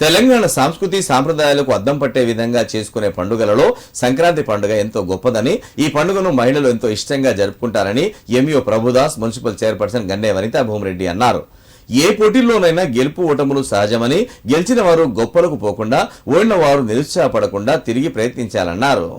తెలంగాణ సంస్కృతి సాంప్రదాయాలకు అద్దం పట్టే విధంగా చేసుకునే పండుగలలో సంక్రాంతి పండుగ ఎంతో గొప్పదని, ఈ పండుగను మహిళలు ఎంతో ఇష్టంగా జరుపుకుంటారని MEO Prabhudas, municipal chairperson Ganne Vanitha Bhumireddy అన్నారు. ఏ పోటీల్లోనైనా గెలుపు ఓటములు సహజమని, గెలిచిన వారు గొప్పలకు పోకుండా, ఓడిన వారు నిరుత్సాహపడకుండా తిరిగి ప్రయత్నించాలన్నారు.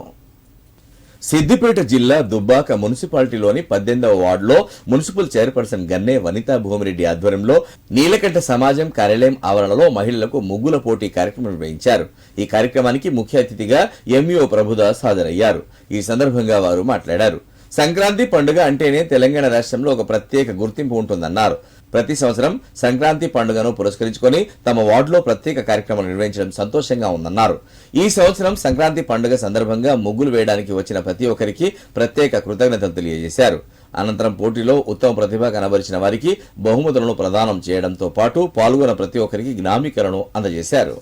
సిద్దిపేట జిల్లా దుబ్బాక మున్సిపాలిటీలోని 18వ వార్డులో మున్సిపల్ చైర్పర్సన్ గన్నే వనితా భూమిరెడ్డి ఆధ్వర్యంలో నీలకంఠ సమాజం కార్యాలయం ఆవరణలో మహిళలకు ముగ్గుల పోటీ కార్యక్రమం నిర్వహించారు. ఈ కార్యక్రమానికి ముఖ్య అతిథిగా ఎంఈఓ ప్రభుదాస్ హాజరయ్యారు. ఈ సందర్భంగా వారు మాట్లాడారు. సంక్రాంతి పండుగ అంటేనే తెలంగాణ రాష్ట్రంలో ఒక ప్రత్యేక గుర్తింపు ఉంటుందన్నారు. ప్రతి సంవత్సరం సంక్రాంతి పండుగను పురస్కరించుకొని తమ వార్డులో ప్రత్యేక కార్యక్రమాలు నిర్వహించడం సంతోషంగా ఉందన్నారు. ఈ సంవత్సరం సంక్రాంతి పండుగ సందర్భంగా ముగ్గులు వేయడానికి వచ్చిన ప్రతి ఒక్కరికి ప్రత్యేక కృతజ్ఞతలు తెలియజేశారు. అనంతరం పోటీలో ఉత్తమ ప్రతిభ కనబరిచిన వారికి బహుమతులను ప్రదానం చేయడంతో పాటు పాల్గొన్న ప్రతి ఒక్కరికి జ్ఞాపికలను అందజేశారు.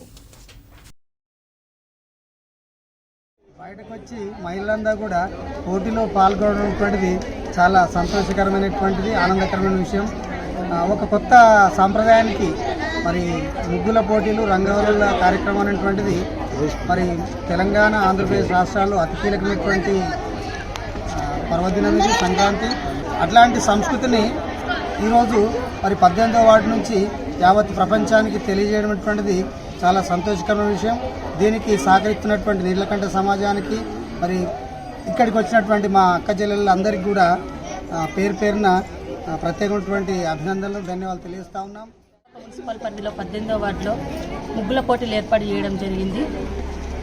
బయటకు వచ్చి మహిళలందరూ కూడా పోటీలో పాల్గొనటువంటిది చాలా సంతోషకరమైనటువంటిది, ఆనందకరమైన విషయం. ఒక కొత్త సాంప్రదాయానికి మరి ముగ్గుల పోటీలు, రంగవల్లుల కార్యక్రమం అనేటువంటిది మరి తెలంగాణ, ఆంధ్రప్రదేశ్ రాష్ట్రాల్లో అతి కీలకమైనటువంటి పర్వదినం ఇది సంక్రాంతి. అట్లాంటి సంస్కృతిని ఈరోజు మరి 18వ వార్డు నుంచి యావత్ ప్రపంచానికి తెలియజేయడం అనేటువంటిది చాలా సంతోషకరమైన విషయం. దీనికి సహకరిస్తున్నటువంటి నీలకంఠ సమాజానికి, మరి ఇక్కడికి వచ్చినటువంటి మా అక్క చెల్లెళ్ళందరికీ కూడా పేరు పేరున ప్రత్యేకమైనటువంటి అభినందనలు, ధన్యవాదాలు తెలియజేస్తా ఉన్నాం. మున్సిపల్ పరిధిలో 18వ వార్డులో ముగ్గుల పోటీలు ఏర్పాటు చేయడం జరిగింది.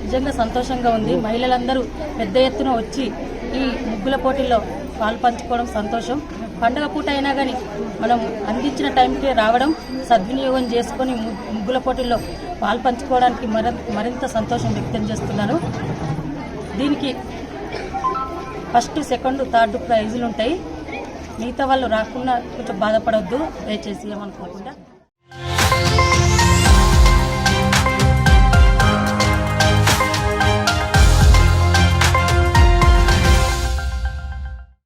నిజంగా సంతోషంగా ఉంది. మహిళలందరూ పెద్ద ఎత్తున వచ్చి ఈ ముగ్గుల పోటీల్లో పాల్పంచుకోవడం సంతోషం. పండుగ పూట అయినా కానీ మనం అందించిన టైంకే రావడం, సద్వినియోగం చేసుకొని ముగ్గుల పోటీల్లో పాల్పంచుకోవడానికి మరింత సంతోషం వ్యక్తం చేస్తున్నాను. దీనికి ఫస్ట్, సెకండ్, థర్డ్ ప్రైజులు ఉంటాయి. మిగతా వాళ్ళు రాకుండా కొంచెం బాధపడవద్దు, దయచేసి ఏమనుకోకుండా.